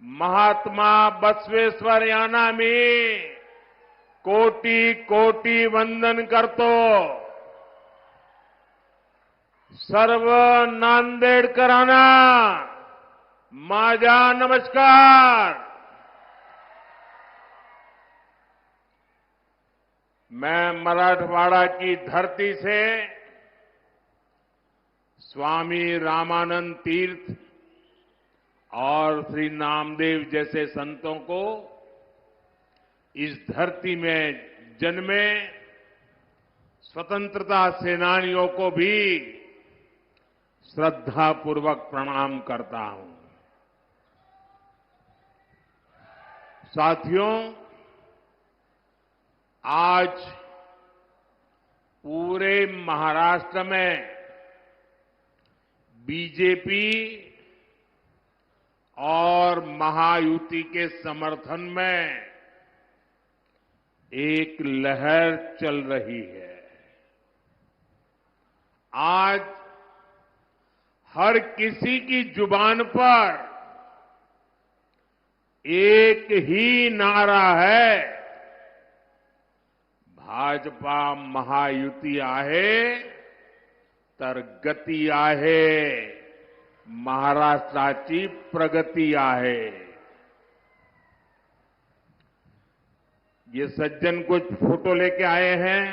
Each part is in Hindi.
महात्मा बसवेश्वरयानामी कोटि कोटि वंदन करतो सर्व नांदेडकरांना माझा नमस्कार। मैं मराठवाड़ा की धरती से स्वामी रामानंद तीर्थ और श्री नामदेव जैसे संतों को इस धरती में जन्मे स्वतंत्रता सेनानियों को भी श्रद्धापूर्वक प्रणाम करता हूं। साथियों, आज पूरे महाराष्ट्र में बीजेपी और महायुति के समर्थन में एक लहर चल रही है। आज हर किसी की जुबान पर एक ही नारा है, भाजपा महायुति आहे तर गती आहे, महाराष्ट्राची प्रगती आहे। ये सज्जन कुछ फोटो लेके आए हैं,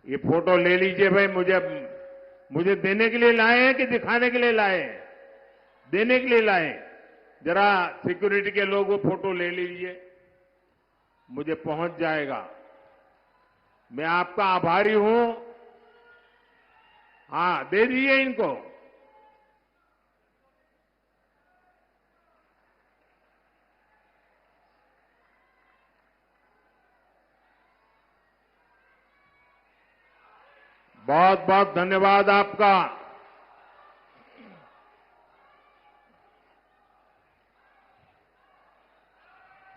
ये फोटो ले लीजिए भाई। मुझे देने के लिए लाए हैं कि दिखाने के लिए लाए हैं? देने के लिए लाए हैं। जरा सिक्योरिटी के लोग वो फोटो ले लीजिए, मुझे पहुंच जाएगा। मैं आपका आभारी हूं। हां, दे दीजिए इनको। बहुत बहुत धन्यवाद आपका।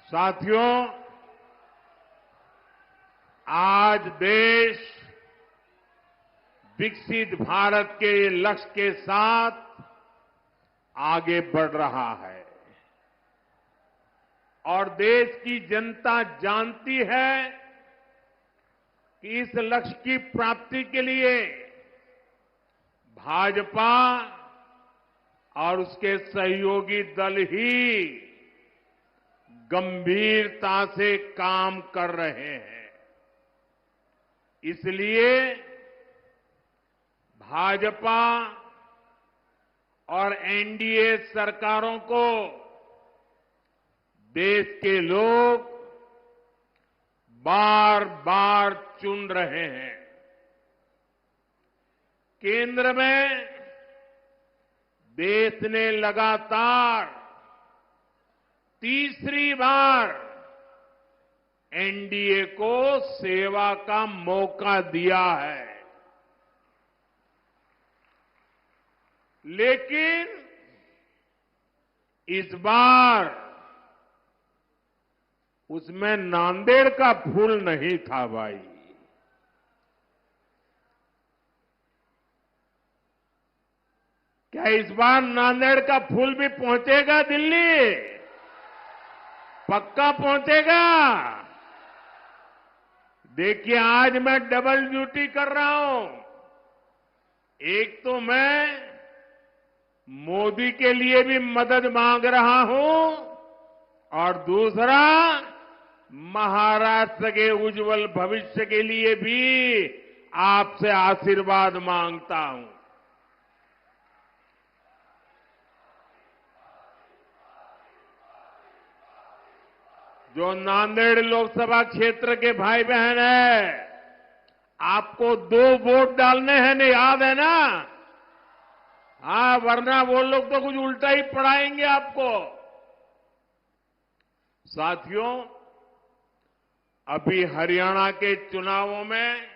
साथियों, आज देश विकसित भारत के लक्ष्य के साथ आगे बढ़ रहा है और देश की जनता जानती है कि इस लक्ष्य की प्राप्ति के लिए भाजपा और उसके सहयोगी दल ही गंभीरता से काम कर रहे हैं। इसलिए भाजपा और एनडीए सरकारों को देश के लोग बार बार चुन रहे हैं। केंद्र में देश ने लगातार तीसरी बार एनडीए को सेवा का मौका दिया है, लेकिन इस बार उसमें नांदेड़ का फूल नहीं था भाई। क्या इस बार नांदेड़ का फूल भी पहुंचेगा दिल्ली? पक्का पहुंचेगा। देखिए, आज मैं डबल ड्यूटी कर रहा हूं। एक तो मैं मोदी के लिए भी मदद मांग रहा हूं और दूसरा महाराष्ट्र के उज्जवल भविष्य के लिए भी आपसे आशीर्वाद मांगता हूं। जो नांदेड़ लोकसभा क्षेत्र के भाई बहन है, आपको 2 वोट डालने हैं ना, याद है ना? हाँ, वरना वो लोग तो कुछ उल्टा ही पढ़ाएंगे आपको। साथियों, अभी हरियाणा के चुनावों में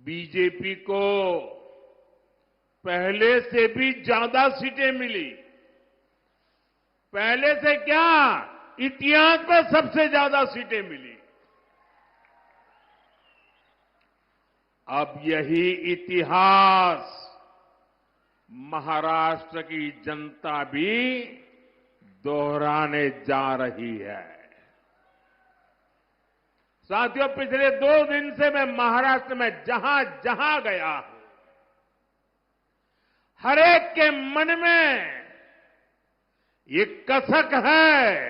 बीजेपी को पहले से भी ज्यादा सीटें मिली। पहले से क्या, इतिहास में सबसे ज्यादा सीटें मिली। अब यही इतिहास महाराष्ट्र की जनता भी दोहराने जा रही है। साथियों, पिछले 2 दिन से मैं महाराष्ट्र में जहां जहां गया हूं, हर एक के मन में ये कसक है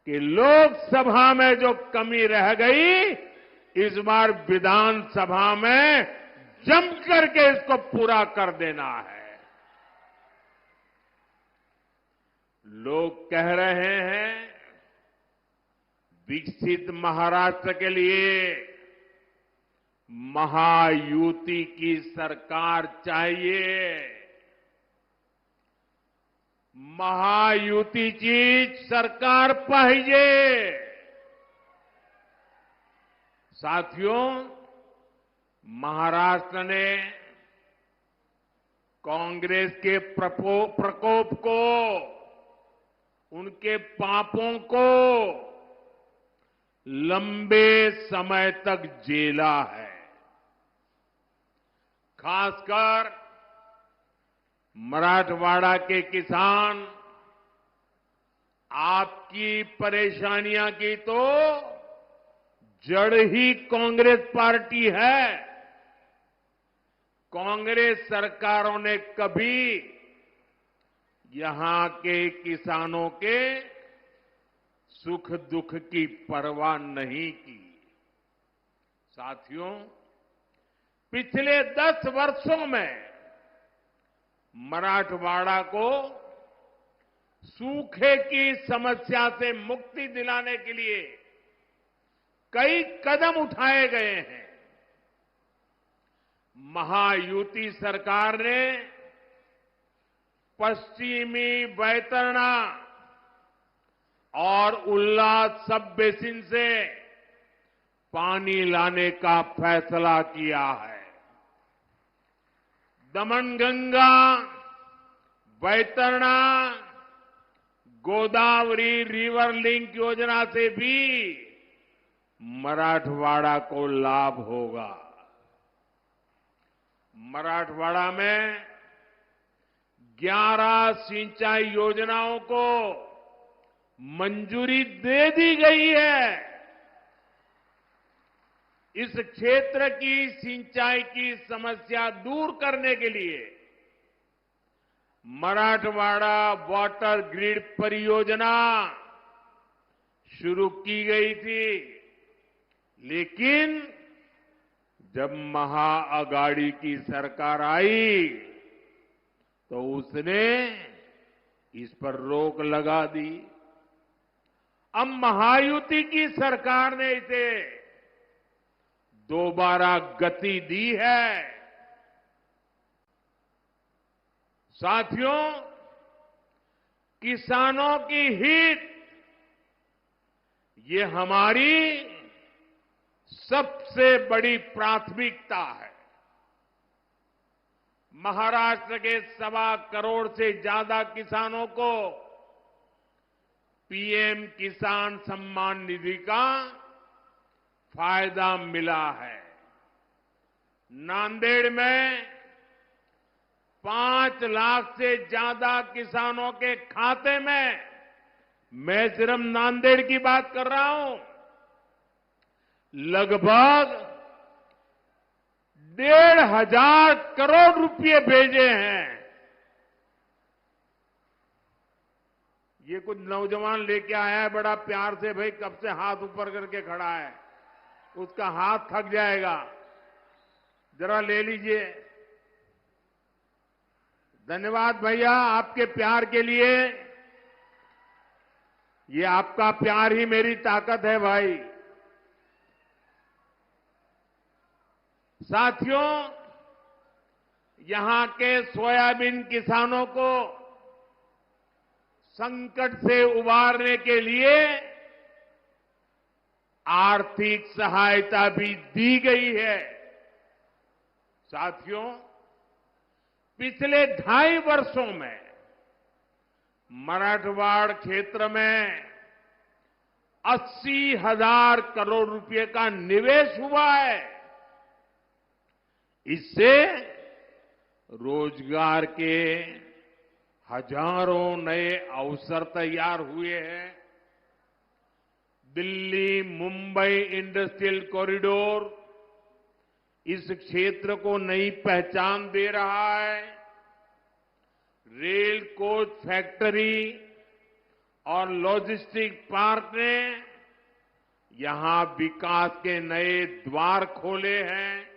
कि लोकसभा में जो कमी रह गई, इस बार विधानसभा में जम करके इसको पूरा कर देना है। लोग कह रहे हैं विकसित महाराष्ट्र के लिए महायुति की सरकार चाहिए। महायुतीची सरकार पाहिजे। साथियों, महाराष्ट्र ने कांग्रेस के प्रकोप को, उनके पापों को लंबे समय तक झेला है। खासकर मराठवाड़ा के किसान, आपकी परेशानियां की तो जड़ ही कांग्रेस पार्टी है। कांग्रेस सरकारों ने कभी यहां के किसानों के सुख दुख की परवाह नहीं की। साथियों, पिछले 10 वर्षों में मराठवाड़ा को सूखे की समस्या से मुक्ति दिलाने के लिए कई कदम उठाए गए हैं। महायुति सरकार ने पश्चिमी बैतरणी और उल्लास सब बेसिन से पानी लाने का फैसला किया है। दमनगंगा, बैतरणी, गोदावरी रिवर लिंक योजना से भी मराठवाड़ा को लाभ होगा। मराठवाड़ा में 11 सिंचाई योजनाओं को मंजूरी दे दी गई है। इस क्षेत्र की सिंचाई की समस्या दूर करने के लिए मराठवाड़ा वाटर ग्रिड परियोजना शुरू की गई थी, लेकिन जब महाअगाड़ी की सरकार आई तो उसने इस पर रोक लगा दी। अब महायुति की सरकार ने इसे दोबारा गति दी है। साथियों, किसानों की हित ये हमारी सबसे बड़ी प्राथमिकता है। महाराष्ट्र के 1.25 करोड़ से ज्यादा किसानों को पीएम किसान सम्मान निधि का फायदा मिला है। नांदेड़ में 5 लाख से ज्यादा किसानों के खाते में, मैं सिर्फ नांदेड़ की बात कर रहा हूं, लगभग 1,500 करोड़ रुपए भेजे हैं। ये कुछ नौजवान लेके आया है बड़ा प्यार से, भाई कब से हाथ ऊपर करके खड़ा है, उसका हाथ थक जाएगा, जरा ले लीजिए। धन्यवाद भैया आपके प्यार के लिए। ये आपका प्यार ही मेरी ताकत है भाई। साथियों, यहां के सोयाबीन किसानों को संकट से उबारने के लिए आर्थिक सहायता भी दी गई है। साथियों, पिछले 2.5 वर्षों में मराठवाड़ क्षेत्र में 80,000 करोड़ रुपए का निवेश हुआ है। इससे रोजगार के हजारों नए अवसर तैयार हुए हैं। दिल्ली मुंबई इंडस्ट्रियल कॉरिडोर इस क्षेत्र को नई पहचान दे रहा है। रेल कोच फैक्ट्री और लॉजिस्टिक पार्क ने यहां विकास के नए द्वार खोले हैं।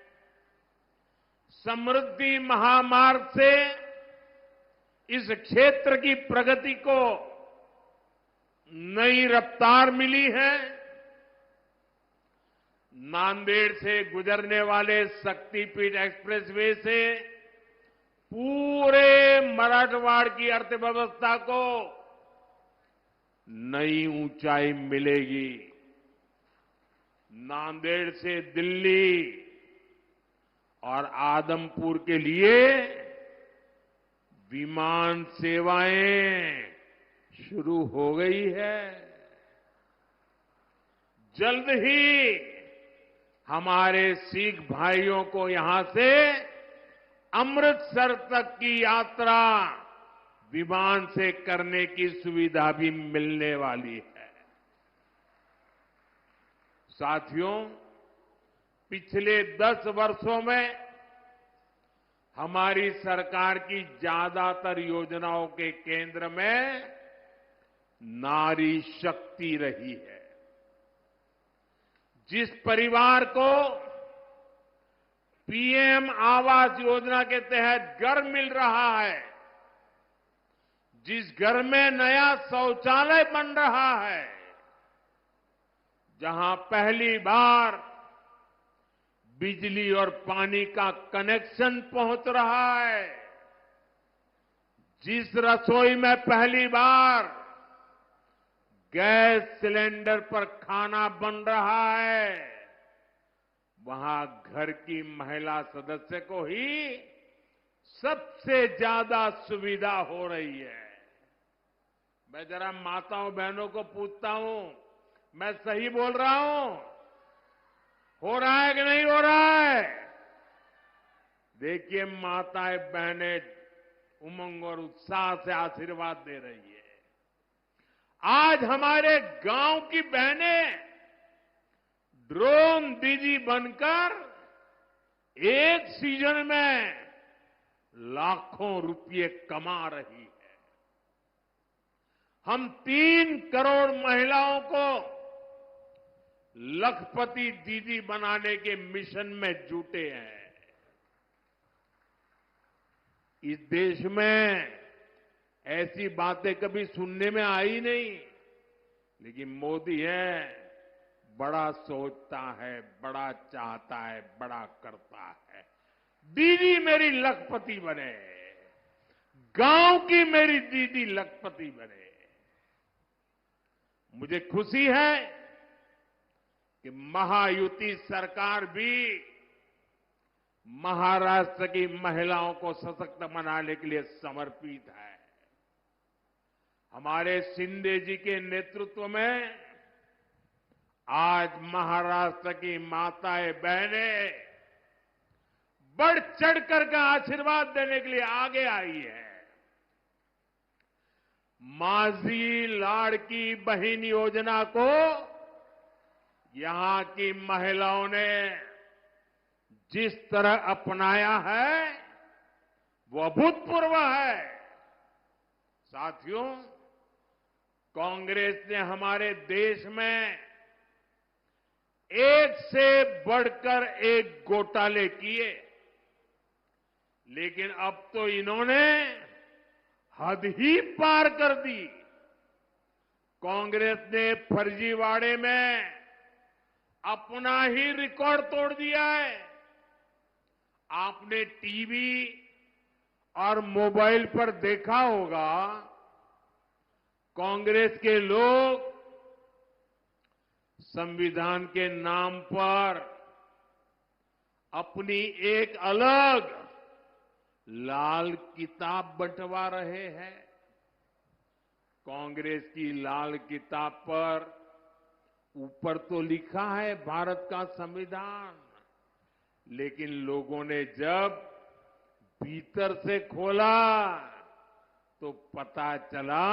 समृद्धि महामार्ग से इस क्षेत्र की प्रगति को नई रफ्तार मिली है। नांदेड़ से गुजरने वाले शक्तिपीठ एक्सप्रेसवे से पूरे मराठवाड़ की अर्थव्यवस्था को नई ऊंचाई मिलेगी। नांदेड़ से दिल्ली और आदमपुर के लिए विमान सेवाएं शुरू हो गई है। जल्द ही हमारे सिख भाइयों को यहां से अमृतसर तक की यात्रा विमान से करने की सुविधा भी मिलने वाली है। साथियों, पिछले 10 वर्षों में हमारी सरकार की ज्यादातर योजनाओं के केंद्र में नारी शक्ति रही है। जिस परिवार को पीएम आवास योजना के तहत घर मिल रहा है, जिस घर में नया शौचालय बन रहा है, जहां पहली बार बिजली और पानी का कनेक्शन पहुंच रहा है, जिस रसोई में पहली बार गैस सिलेंडर पर खाना बन रहा है, वहां घर की महिला सदस्य को ही सबसे ज्यादा सुविधा हो रही है। मैं जरा माताओं बहनों को पूछता हूं, मैं सही बोल रहा हूं? हो रहा है कि नहीं हो रहा है? देखिए, माताएं बहनें उमंग और उत्साह से आशीर्वाद दे रही है। आज हमारे गांव की बहनें ड्रोन दीदी बनकर एक सीजन में लाखों रुपये कमा रही है। हम 3 करोड़ महिलाओं को लखपति दीदी बनाने के मिशन में जुटे हैं। इस देश में ऐसी बातें कभी सुनने में आई नहीं, लेकिन मोदी है, बड़ा सोचता है, बड़ा चाहता है, बड़ा करता है। दीदी मेरी लखपति बने, गांव की मेरी दीदी लखपति बने। मुझे खुशी है कि महायुति सरकार भी महाराष्ट्र की महिलाओं को सशक्त बनाने के लिए समर्पित है। हमारे शिंदे जी के नेतृत्व में आज महाराष्ट्र की माताएं बहनें बढ़ चढ़कर का आशीर्वाद देने के लिए आगे आई है। माझी लाड़की बहन योजना को यहां की महिलाओं ने जिस तरह अपनाया है, वो अभूतपूर्व है। साथियों, कांग्रेस ने हमारे देश में एक से बढ़कर एक घोटाले किए, लेकिन अब तो इन्होंने हद ही पार कर दी। कांग्रेस ने फर्जीवाड़े में अपना ही रिकॉर्ड तोड़ दिया है। आपने टीवी और मोबाइल पर देखा होगा, कांग्रेस के लोग संविधान के नाम पर अपनी एक अलग लाल किताब बंटवा रहे हैं। कांग्रेस की लाल किताब पर ऊपर तो लिखा है भारत का संविधान, लेकिन लोगों ने जब भीतर से खोला तो पता चला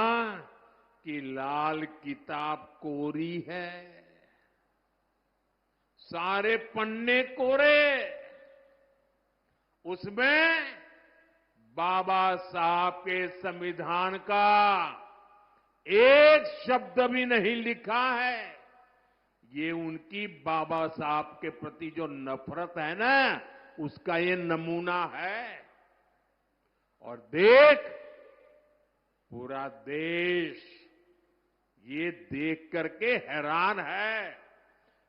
कि लाल किताब कोरी है, सारे पन्ने कोरे, उसमें बाबा साहब के संविधान का एक शब्द भी नहीं लिखा है। ये उनकी बाबा साहब के प्रति जो नफरत है ना, उसका ये नमूना है। और देख, पूरा देश ये देख करके हैरान है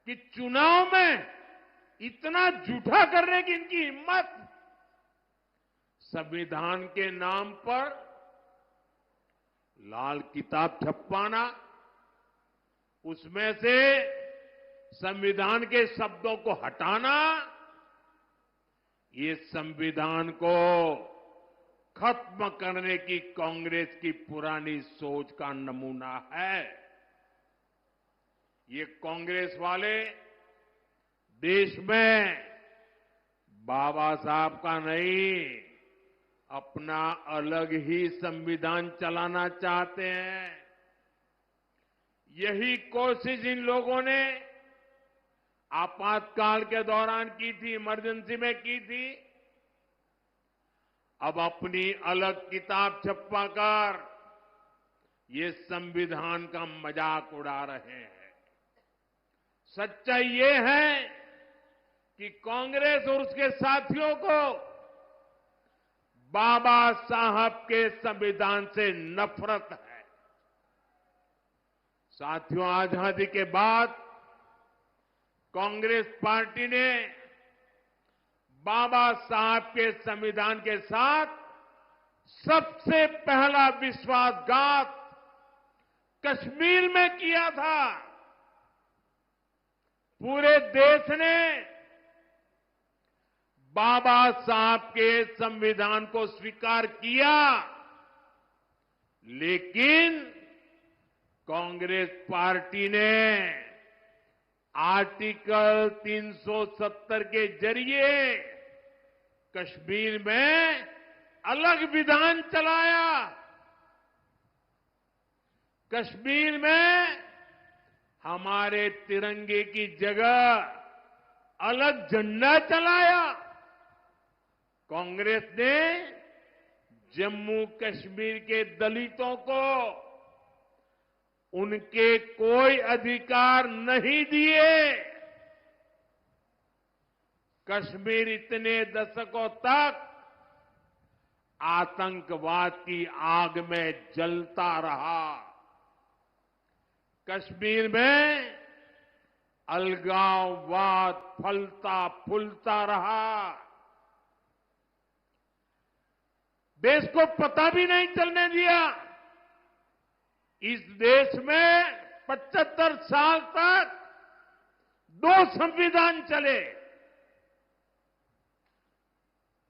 कि चुनाव में इतना झूठा करने की इनकी हिम्मत। संविधान के नाम पर लाल किताब छपवाना, उसमें से संविधान के शब्दों को हटाना, ये संविधान को खत्म करने की कांग्रेस की पुरानी सोच का नमूना है। ये कांग्रेस वाले देश में बाबा साहब का नहीं, अपना अलग ही संविधान चलाना चाहते हैं। यही कोशिश इन लोगों ने आपातकाल के दौरान की थी, इमरजेंसी में की थी। अब अपनी अलग किताब छपवाकर ये संविधान का मजाक उड़ा रहे हैं। सच्चाई ये है कि कांग्रेस और उसके साथियों को बाबा साहब के संविधान से नफरत है। साथियों, आजादी के बाद कांग्रेस पार्टी ने बाबा साहब के संविधान के साथ सबसे पहला विश्वासघात कश्मीर में किया था। पूरे देश ने बाबा साहब के संविधान को स्वीकार किया, लेकिन कांग्रेस पार्टी ने आर्टिकल 370 के जरिए कश्मीर में अलग विधान चलाया। कश्मीर में हमारे तिरंगे की जगह अलग झंडा चलाया। कांग्रेस ने जम्मू कश्मीर के दलितों को उनके कोई अधिकार नहीं दिए। कश्मीर इतने दशकों तक आतंकवाद की आग में जलता रहा। कश्मीर में अलगाववाद फलता फूलता रहा। देश को पता भी नहीं चलने दिया। इस देश में 75 साल तक 2 संविधान चले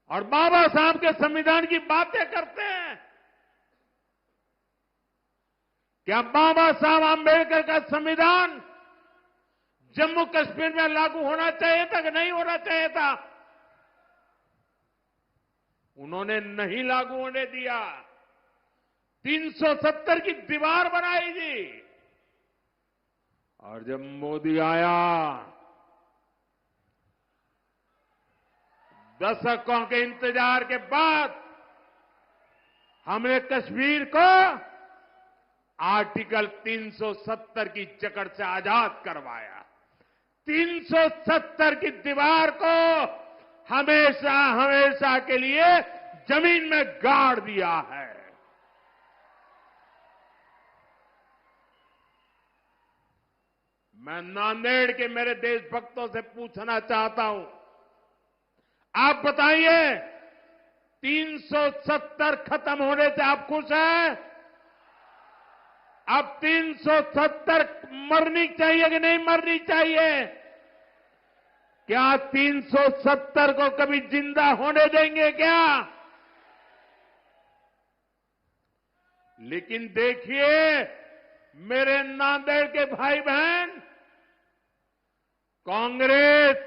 और बाबा साहब के संविधान की बातें करते हैं। क्या बाबा साहब आंबेडकर का संविधान जम्मू कश्मीर में लागू होना चाहिए था कि नहीं होना चाहिए था? उन्होंने नहीं लागू होने दिया। 370 की दीवार बनाई थी। और जब मोदी आया, दशकों के इंतजार के बाद हमने कश्मीर को आर्टिकल 370 की जकड़ से आजाद करवाया। 370 की दीवार को हमेशा हमेशा के लिए जमीन में गाड़ दिया है। मैं नांदेड़ के मेरे देशभक्तों से पूछना चाहता हूं, आप बताइए, 370 खत्म होने से आप खुश हैं? अब 370 मरनी चाहिए कि नहीं मरनी चाहिए? क्या 370 को कभी जिंदा होने देंगे क्या? लेकिन देखिए मेरे नांदेड़ के भाई बहन, कांग्रेस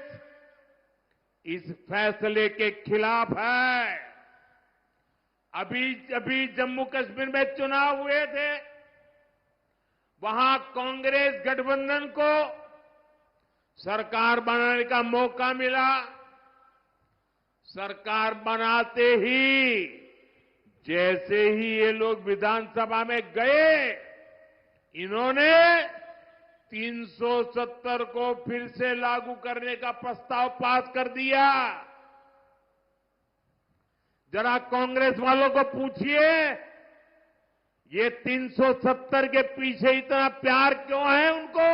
इस फैसले के खिलाफ है। अभी अभी जम्मू कश्मीर में चुनाव हुए थे, वहां कांग्रेस गठबंधन को सरकार बनाने का मौका मिला। सरकार बनाते ही जैसे ही ये लोग विधानसभा में गए, इन्होंने 370 को फिर से लागू करने का प्रस्ताव पास कर दिया। जरा कांग्रेस वालों को पूछिए, ये 370 के पीछे इतना प्यार क्यों है उनको?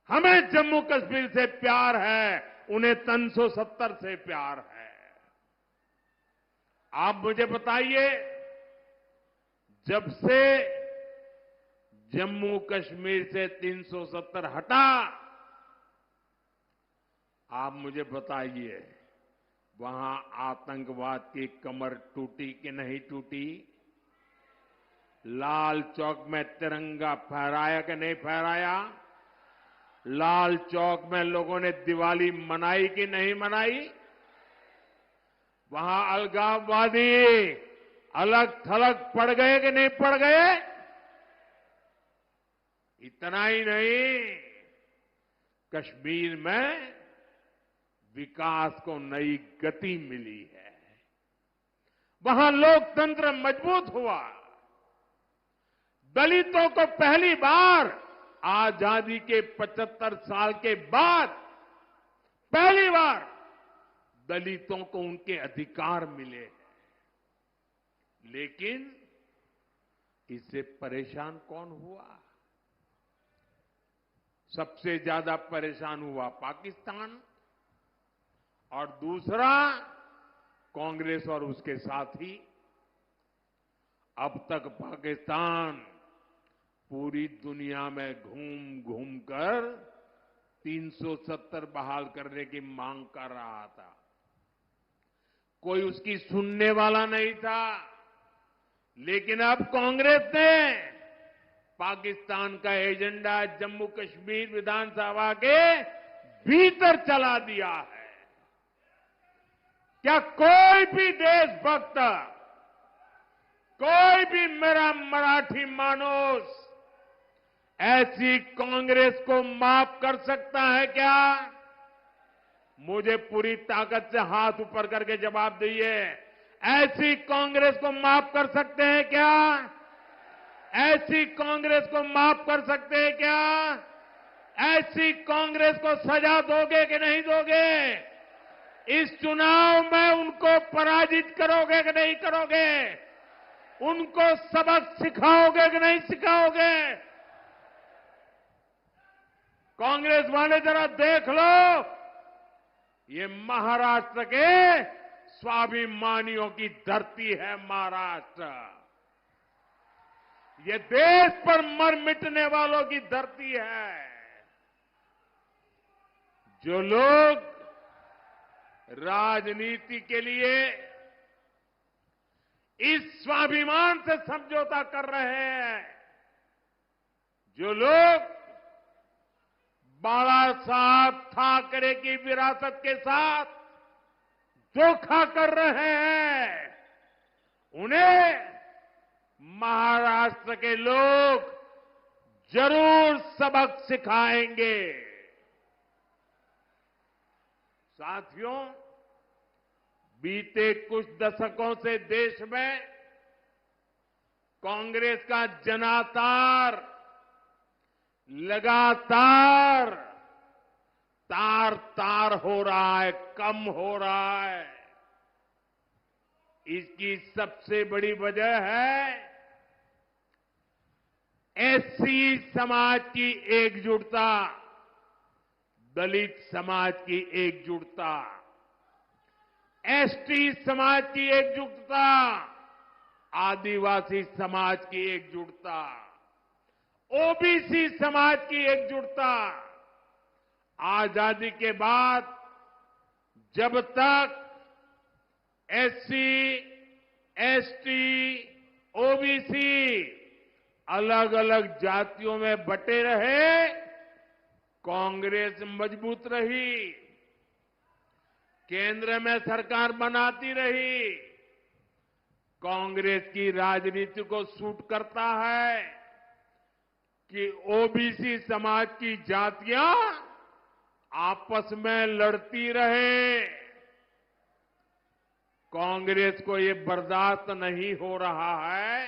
हमें जम्मू कश्मीर से प्यार है, उन्हें 370 से प्यार है। आप मुझे बताइए, जब से जम्मू कश्मीर से 370 हटा, आप मुझे बताइए, वहां आतंकवाद की कमर टूटी कि नहीं टूटी? लाल चौक में तिरंगा फहराया कि नहीं फहराया? लाल चौक में लोगों ने दिवाली मनाई कि नहीं मनाई? वहां अलगाववादी अलग थलग पड़ गए कि नहीं पड़ गए? इतना ही नहीं, कश्मीर में विकास को नई गति मिली है। वहां लोकतंत्र मजबूत हुआ। दलितों को पहली बार आजादी के 75 साल के बाद पहली बार दलितों को उनके अधिकार मिले हैं। लेकिन इससे परेशान कौन हुआ? सबसे ज्यादा परेशान हुआ पाकिस्तान, और दूसरा कांग्रेस और उसके साथी। अब तक पाकिस्तान पूरी दुनिया में घूम घूम कर 370 बहाल करने की मांग कर रहा था। कोई उसकी सुनने वाला नहीं था। लेकिन अब कांग्रेस ने पाकिस्तान का एजेंडा जम्मू कश्मीर विधानसभा के भीतर चला दिया है। क्या कोई भी देशभक्त, कोई भी मेरा मराठी मानुस ऐसी कांग्रेस को माफ कर सकता है क्या? मुझे पूरी ताकत से हाथ ऊपर करके जवाब दीजिए। ऐसी कांग्रेस को माफ कर सकते हैं क्या? ऐसी कांग्रेस को माफ कर सकते हैं क्या? ऐसी कांग्रेस को सजा दोगे कि नहीं दोगे? इस चुनाव में उनको पराजित करोगे कि नहीं करोगे? उनको सबक सिखाओगे कि नहीं सिखाओगे? कांग्रेस वाले जरा देख लो, ये महाराष्ट्र के स्वाभिमानियों की धरती है। महाराष्ट्र ये देश पर मर मिटने वालों की धरती है। जो लोग राजनीति के लिए इस स्वाभिमान से समझौता कर रहे हैं, जो लोग बाला साहब ठाकरे की विरासत के साथ धोखा कर रहे हैं, उन्हें महाराष्ट्र के लोग जरूर सबक सिखाएंगे। साथियों, बीते कुछ दशकों से देश में कांग्रेस का जनाधार लगातार तार तार हो रहा है, कम हो रहा है। इसकी सबसे बड़ी वजह है एससी समाज की एकजुटता, दलित समाज की एकजुटता, एसटी समाज की एकजुटता, आदिवासी समाज की एकजुटता, ओबीसी समाज की एकजुटता। आजादी के बाद जब तक एससी, एसटी, ओबीसी अलग अलग जातियों में बटे रहे, कांग्रेस मजबूत रही, केंद्र में सरकार बनाती रही, कांग्रेस की राजनीति को सूट करता है कि ओबीसी समाज की जातियां आपस में लड़ती रहे। कांग्रेस को ये बर्दाश्त नहीं हो रहा है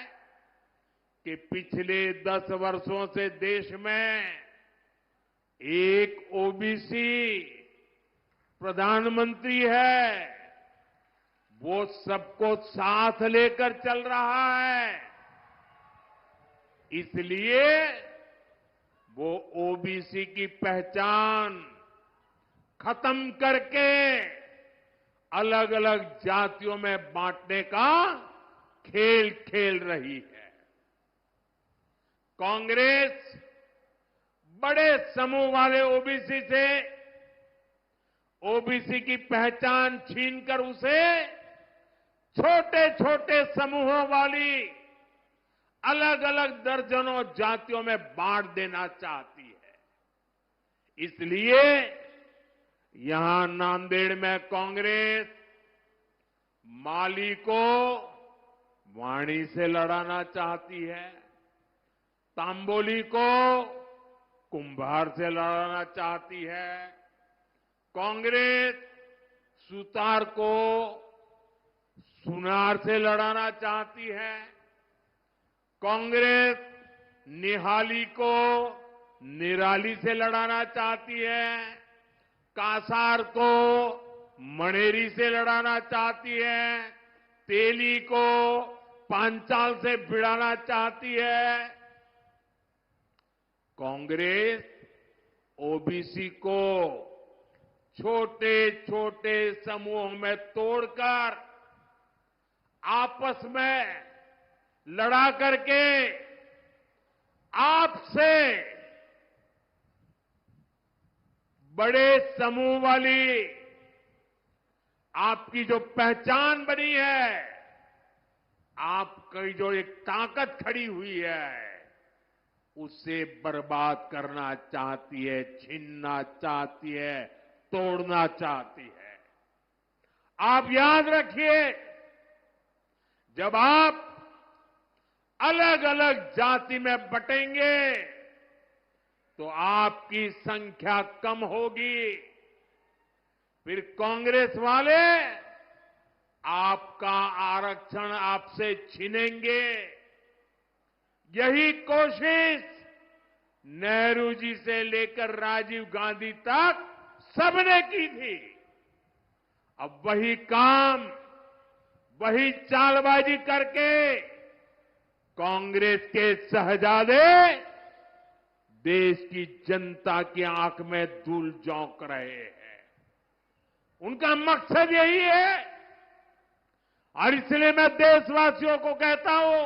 कि पिछले 10 वर्षों से देश में एक ओबीसी प्रधानमंत्री है, वो सबको साथ लेकर चल रहा है। इसलिए वो ओबीसी की पहचान खत्म करके अलग अलग जातियों में बांटने का खेल खेल रही है। कांग्रेस बड़े समूह वाले ओबीसी से ओबीसी की पहचान छीनकर उसे छोटे छोटे समूहों वाली अलग अलग दर्जनों जातियों में बांट देना चाहती है। इसलिए यहां नांदेड़ में कांग्रेस माली को वाणी से लड़ाना चाहती है, तांबोली को कुंभार से लड़ाना चाहती है, कांग्रेस सुतार को सुनार से लड़ाना चाहती है, कांग्रेस निहाली को निराली से लड़ाना चाहती है, कासार को मणेरी से लड़ाना चाहती है, तेली को पांचाल से भिड़ाना चाहती है। कांग्रेस ओबीसी को छोटे छोटे समूहों में तोड़कर आपस में लड़ा करके आपसे बड़े समूह वाली आपकी जो पहचान बनी है, आपकी जो एक ताकत खड़ी हुई है, उसे बर्बाद करना चाहती है, छीनना चाहती है, तोड़ना चाहती है। आप याद रखिए, जब आप अलग अलग जाति में बटेंगे तो आपकी संख्या कम होगी, फिर कांग्रेस वाले आपका आरक्षण आपसे छीनेंगे। यही कोशिश नेहरू जी से लेकर राजीव गांधी तक सबने की थी। अब वही काम, वही चालबाजी करके कांग्रेस के शहजादे देश की जनता की आंख में धूल झोंक रहे हैं। उनका मकसद यही है, और इसलिए मैं देशवासियों को कहता हूं,